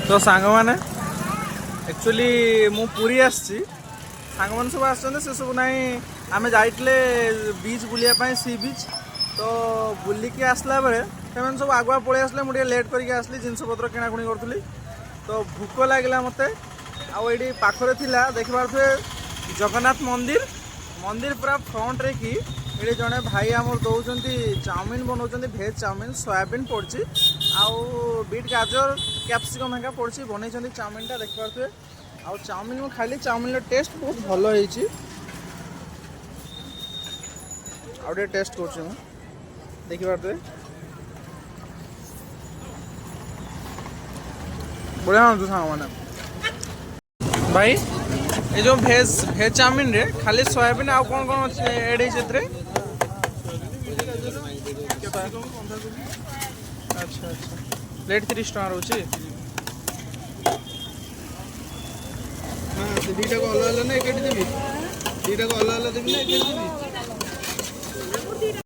तो सांग मैंने एक्चुअली मु पूरी आसी सांग मैंने सब आसते से सब नाई आम जाइले बीच बुलिया सी बीच तो बुलिकी आसला बेले से सब आगुआ पलि आसले मुझे लेट करके आसली जिनपतर किणाकुणी करी तो भूक लगे मत आई पाखरे थिला देखि पारे जगन्नाथ मंदिर मंदिर पूरा फ्रंट रे कि ये जड़े भाई आमर दौरान चाउमिन बनाऊँ भेज चाउमिन सोयाबीन पड़ी आउ बीट गाजर कैप्सिकम हेका पड़ी बनई चाउमिन देखिपे आउ चाउमिन मुझे खाली चाउमिन टेस्ट बहुत भल हो आउ टेस्ट कर देखिपे बढ़िया सांग मैंने भाई ये जो भेज भेज चाउमिन रे खाली सोयाबीन आउ कौन कौन ऐड है अच्छा अच्छा प्लेट 30 टका रोचे हाँ दीटा को अलग अलग ना एक देवी दीटा को अलग अलग देवी ना एक देवी